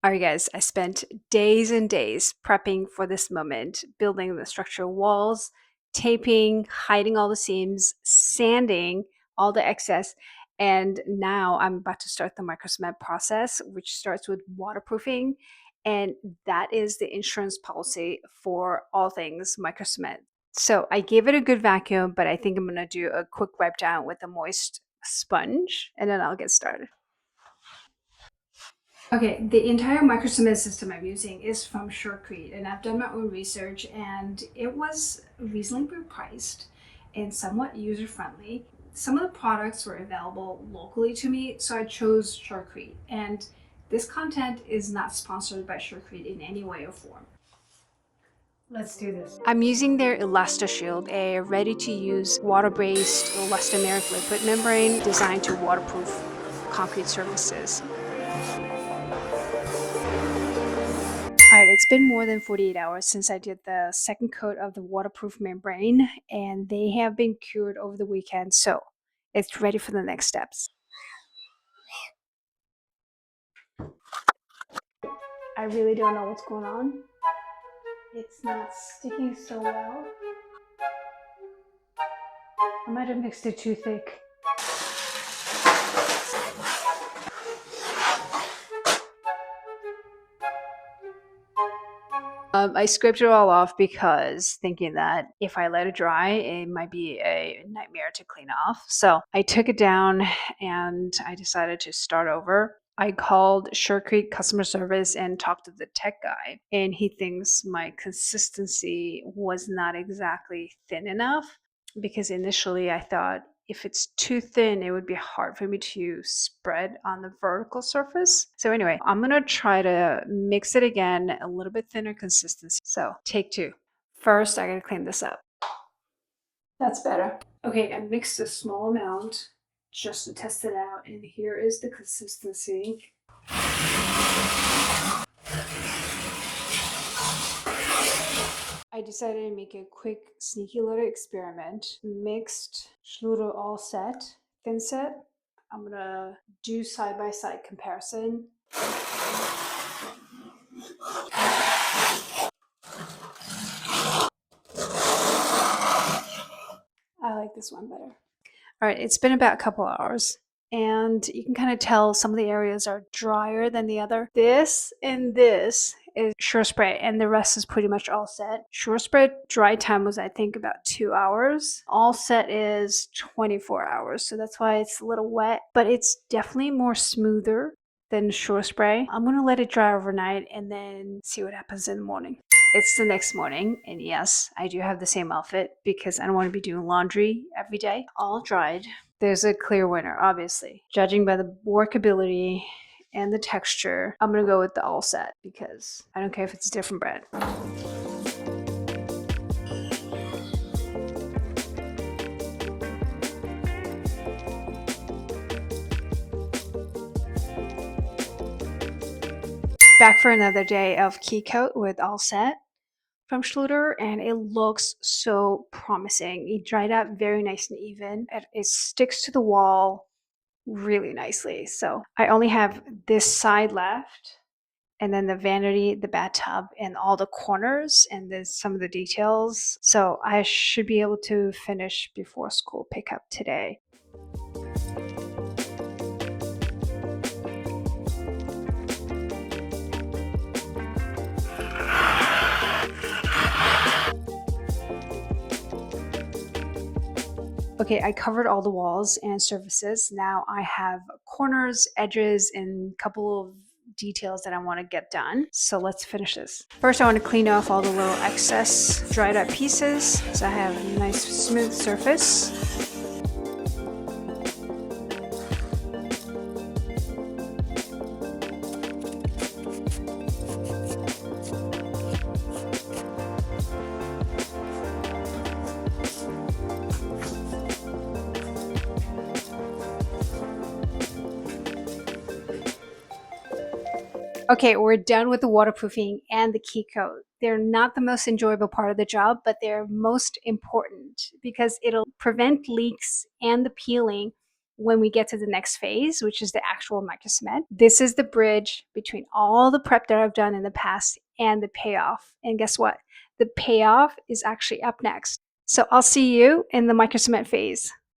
All right, guys, I spent days and days prepping for this moment, building the structural walls, taping, hiding all the seams, sanding all the excess. And now I'm about to start the microcement process, which starts with waterproofing. And that is the insurance policy for all things microcement. So I gave it a good vacuum, but I think I'm going to do a quick wipe down with a moist sponge, and then I'll get started. Okay, the entire microcement system I'm using is from Surecrete, and I've done my own research, and it was reasonably priced and somewhat user friendly. Some of the products were available locally to me, so I chose Surecrete. And this content is not sponsored by Surecrete in any way or form. Let's do this. I'm using their ElastoShield, a ready-to-use water-based elastomeric liquid membrane designed to waterproof concrete surfaces. All right, it's been more than 48 hours since I did the second coat of the waterproof membrane, and they have been cured over the weekend, so it's ready for the next steps. I really don't know what's going on. It's not sticking so well. I might have mixed it too thick. I scraped it all off because thinking that if I let it dry, it might be a nightmare to clean off. So I took it down and I decided to start over. I called Surecrete customer service and talked to the tech guy, and he thinks my consistency was not exactly thin enough because initially I thought if it's too thin, it would be hard for me to spread on the vertical surface. So anyway, I'm gonna try to mix it again, a little bit thinner consistency. So take two. First, I gotta clean this up. That's better. Okay, I mixed a small amount just to test it out, and here is the consistency. I decided to make a quick, sneaky little experiment. Mixed Schluter all set, thin set. I'm gonna do side-by-side comparison. I like this one better. All right, it's been about a couple hours, and you can kind of tell some of the areas are drier than the other. This and this is Sure Spray, and the rest is pretty much all set. Sure Spray dry time was, I think, about 2 hours. All set is 24 hours, so that's why it's a little wet, but it's definitely more smoother than Sure Spray. I'm gonna let it dry overnight and then see what happens in the morning. It's the next morning, and yes, I do have the same outfit because I don't want to be doing laundry every day. All dried. There's a clear winner, obviously. Judging by the workability and the texture, I'm going to go with the all set because I don't care if it's different bread. Back for another day of key coat with all set from Schluter, and it looks so promising. It dried out very nice and even. It sticks to the wall really nicely. So I only have this side left, and then the vanity, the bathtub, and all the corners, and then some of the details. So I should be able to finish before school pickup today. Okay, I covered all the walls and surfaces. Now I have corners, edges, and a couple of details that I want to get done. So let's finish this. First, I want to clean off all the little excess dried up pieces so I have a nice smooth surface. Okay, we're done with the waterproofing and the key coat. They're not the most enjoyable part of the job, but they're most important because it'll prevent leaks and the peeling when we get to the next phase, which is the actual microcement. This is the bridge between all the prep that I've done in the past and the payoff. And guess what? The payoff is actually up next. So I'll see you in the microcement phase.